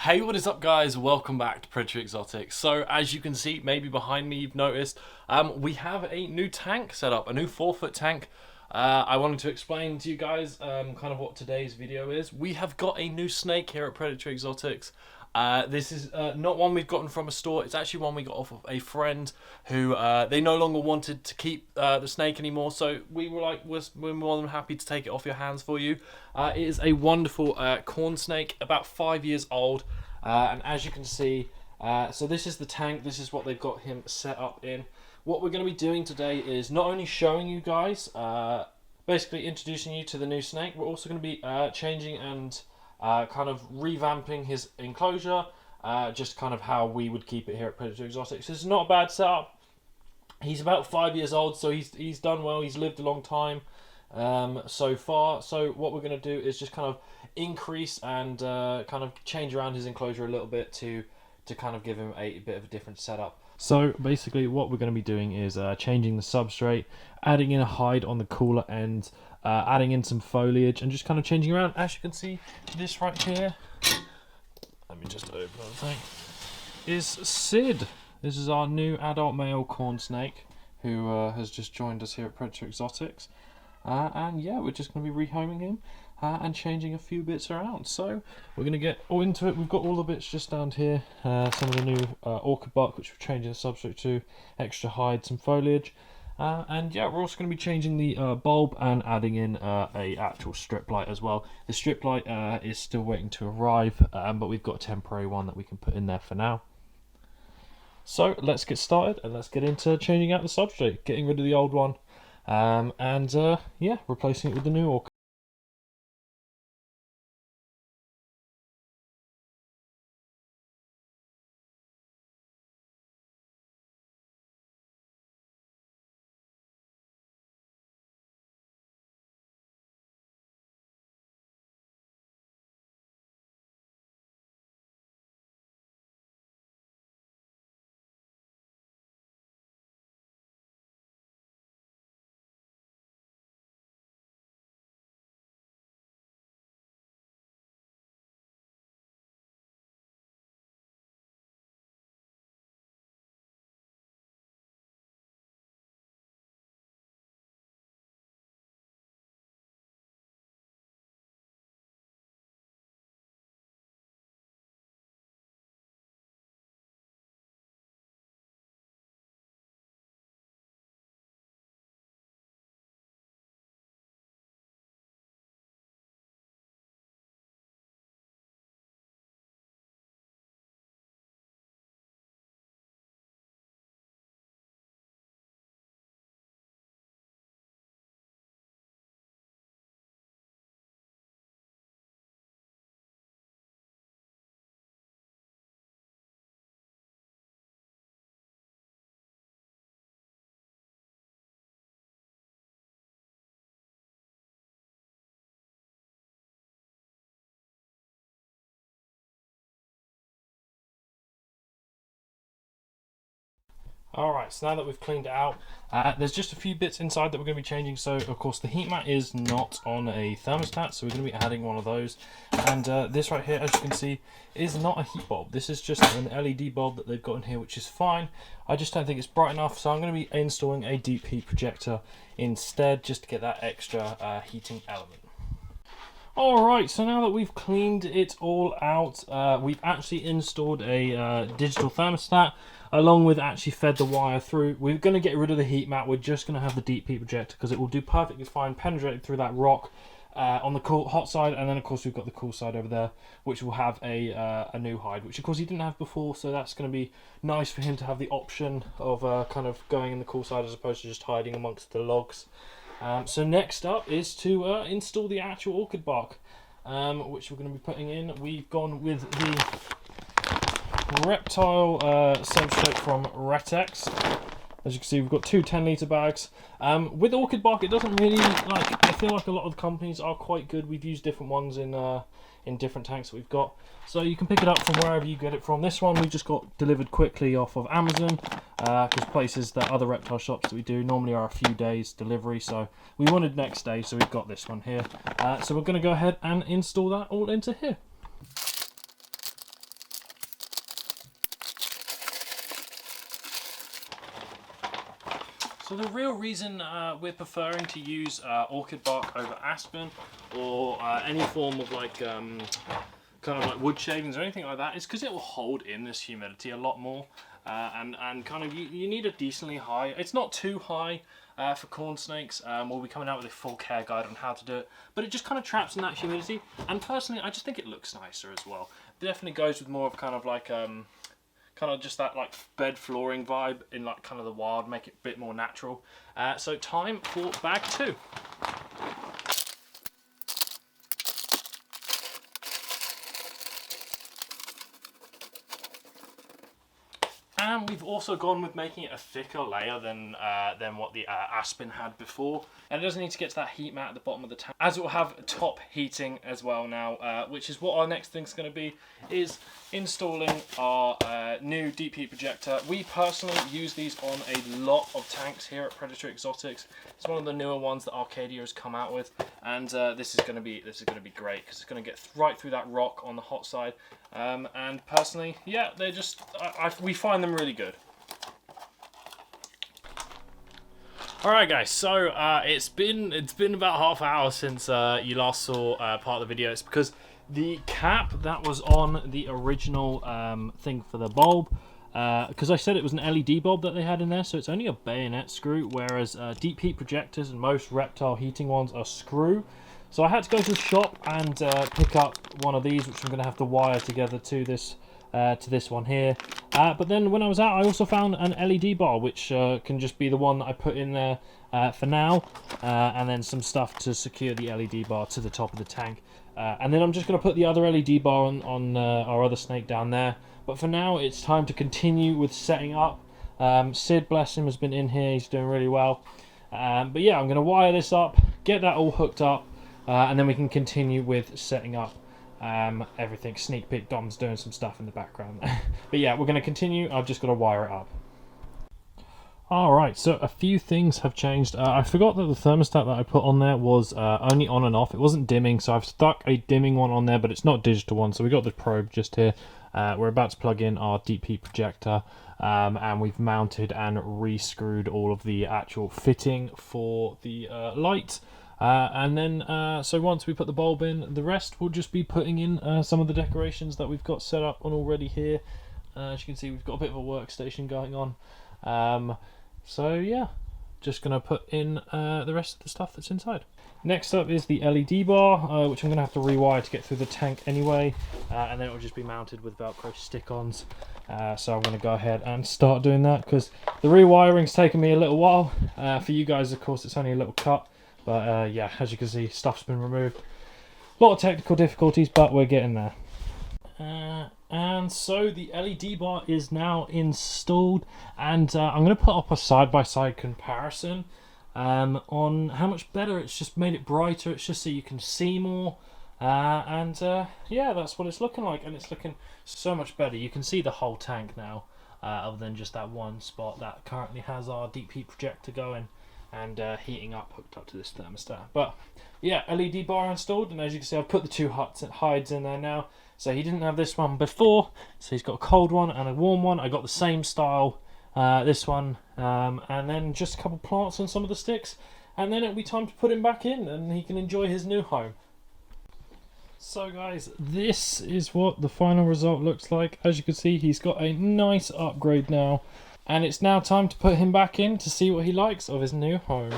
Hey, what is up guys? Welcome back to Predator Exotics. So as you can see, maybe behind me you've noticed, we have a new tank set up, a new 4-foot tank. I wanted to explain to you guys kind of what today's video is. We have got a new snake here at Predator Exotics. This is not one we've gotten from a store, it's actually one we got off of a friend who they no longer wanted to keep the snake anymore, so we were like, we're more than happy to take it off your hands for you. It is a wonderful corn snake, about 5 years old, and as you can see, so this is the tank, this is what they've got him set up in. What we're going to be doing today is not only showing you guys, basically introducing you to the new snake, we're also going to be changing and kind of revamping his enclosure, just kind of how we would keep it here at Predator Exotics. This is not a bad setup. He's about 5 years old, so he's done well. He's lived a long time so far. So what we're going to do is just kind of increase and kind of change around his enclosure a little bit to kind of give him a bit of a different setup. So basically what we're going to be doing is changing the substrate, adding in a hide on the cooler end, adding in some foliage, and just kind of changing around. As you can see, this right here, let me just open the thing, is Sid. This is our new adult male corn snake who has just joined us here at Predator Exotics. And yeah, we're just going to be rehoming him and changing a few bits around. So we're going to get all into it. We've got all the bits just down here, some of the new orchid bark which we're changing the substrate to, extra hide, some foliage. And yeah, we're also going to be changing the bulb and adding in a actual strip light as well. The strip light is still waiting to arrive, but we've got a temporary one that we can put in there for now. So let's get started and let's get into changing out the substrate, getting rid of the old one, and yeah, replacing it with the new orchid. Alright, so now that we've cleaned it out, there's just a few bits inside that we're going to be changing. So of course the heat mat is not on a thermostat, so we're going to be adding one of those. And this right here, as you can see, is not a heat bulb. This is just an LED bulb that they've got in here, which is fine. I just don't think it's bright enough, so I'm going to be installing a deep heat projector instead, just to get that extra heating element. Alright, so now that we've cleaned it all out, we've actually installed a digital thermostat, along with actually fed the wire through. We're going to get rid of the heat mat, we're just going to have the deep heat projector, because it will do perfectly fine penetrating through that rock on the hot side, and then of course we've got the cool side over there, which will have a new hide, which of course he didn't have before, so that's going to be nice for him to have the option of kind of going in the cool side as opposed to just hiding amongst the logs. So next up is to install the actual orchid bark, which we're going to be putting in. We've gone with the reptile substrate from Retex. As you can see, we've got two 10-litre bags. With orchid bark, it doesn't really, like, I feel like a lot of the companies are quite good. We've used different ones in different tanks that we've got. So you can pick it up from wherever you get it from. This one we just got delivered quickly off of Amazon, because places that other reptile shops that we do normally are a few days delivery. So we wanted next day, so we've got this one here. So we're going to go ahead and install that all into here. So the real reason we're preferring to use orchid bark over aspen or any form of like kind of like wood shavings or anything like that is because it will hold in this humidity a lot more, and kind of you need a decently high. It's not too high for corn snakes. We'll be coming out with a full care guide on how to do it, but it just kind of traps in that humidity. And personally, I just think it looks nicer as well. It definitely goes with more of kind of like kind of just that like bed flooring vibe in like kind of the wild, make it a bit more natural. So time for bag 2. And we've also gone with making it a thicker layer than what the aspen had before. And it doesn't need to get to that heat mat at the bottom of the tank, as it will have top heating as well now, which is what our next thing's going to be, is installing our new deep heat projector. We personally use these on a lot of tanks here at Predator Exotics. It's one of the newer ones that Arcadia has come out with, and this is going to be great because it's going to get right through that rock on the hot side. And personally, yeah, they're just we find them really good. All right, guys. So it's been about half an hour since you last saw part of the video. It's because the cap that was on the original thing for the bulb, because I said it was an LED bulb that they had in there, so it's only a bayonet screw, whereas deep heat projectors and most reptile heating ones are screw. So I had to go to the shop and pick up one of these, which I'm going to have to wire together to this one here. But then when I was out, I also found an LED bar, which can just be the one that I put in there for now, and then some stuff to secure the LED bar to the top of the tank. And then I'm just going to put the other LED bar on our other snake down there. But for now, it's time to continue with setting up. Sid, bless him, has been in here. He's doing really well. But yeah, I'm going to wire this up, get that all hooked up, and then we can continue with setting up everything. Sneak peek, Dom's doing some stuff in the background. But yeah, we're going to continue. I've just got to wire it up. Alright, so a few things have changed. I forgot that the thermostat that I put on there was only on and off. It wasn't dimming, so I've stuck a dimming one on there, but it's not digital one. So we got the probe just here. We're about to plug in our deep heat projector, and we've mounted and re-screwed all of the actual fitting for the light. And then, so once we put the bulb in, the rest will just be putting in some of the decorations that we've got set up on already here. As you can see, we've got a bit of a workstation going on. So yeah, just going to put in the rest of the stuff that's inside. Next up is the LED bar, which I'm going to have to rewire to get through the tank anyway. And then it will just be mounted with Velcro stick-ons. So I'm going to go ahead and start doing that, because the rewiring's taken me a little while. For you guys, of course, it's only a little cut. But yeah, as you can see, stuff's been removed. A lot of technical difficulties, but we're getting there. And so the LED bar is now installed, and I'm going to put up a side-by-side comparison on how much better. It's just made it brighter. It's just so you can see more. Yeah, that's what it's looking like, and it's looking so much better. You can see the whole tank now, other than just that one spot that currently has our deep heat projector going and heating up, hooked up to this thermostat. But yeah, LED bar installed, and as you can see, I've put the two hides in there now. So he didn't have this one before, so he's got a cold one and a warm one. I got the same style, this one, and then just a couple plants on some of the sticks, and then it'll be time to put him back in and he can enjoy his new home. So guys, this is what the final result looks like. As you can see, he's got a nice upgrade now, and it's now time to put him back in to see what he likes of his new home.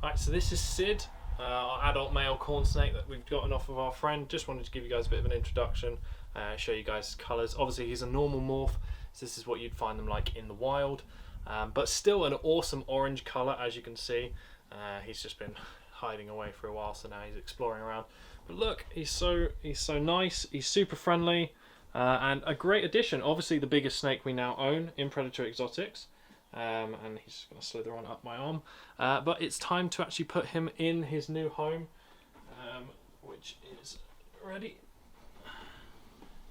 Alright, so this is Sid, our adult male corn snake that we've gotten off of our friend. Just wanted to give you guys a bit of an introduction, show you guys his colours. Obviously he's a normal morph, so this is what you'd find them like in the wild, but still an awesome orange colour, as you can see. He's just been hiding away for a while, so now he's exploring around. But look, he's so nice, he's super friendly, and a great addition. Obviously the biggest snake we now own in Predator Exotics. And he's just going to slither on up my arm. But it's time to actually put him in his new home, which is ready.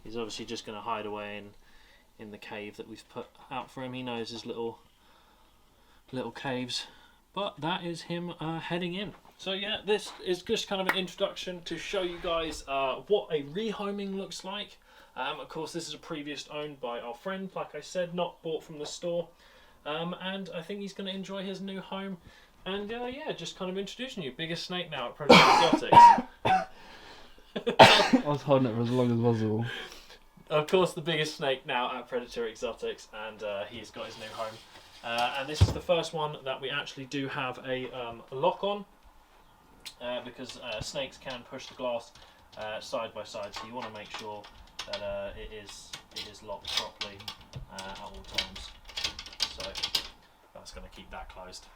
He's obviously just going to hide away in the cave that we've put out for him. He knows his little caves. But that is him heading in. So yeah, this is just kind of an introduction to show you guys what a rehoming looks like. Of course, this is a previous owned by our friend, like I said, not bought from the store. And I think he's going to enjoy his new home. And yeah, just kind of introducing you. Biggest snake now at Predator Exotics. I was holding it for as long as possible. Of course, the biggest snake now at Predator Exotics, and he's got his new home. And this is the first one that we actually do have a lock on, because snakes can push the glass side by side, so you want to make sure that it is locked properly at all times. So that's going to keep that closed.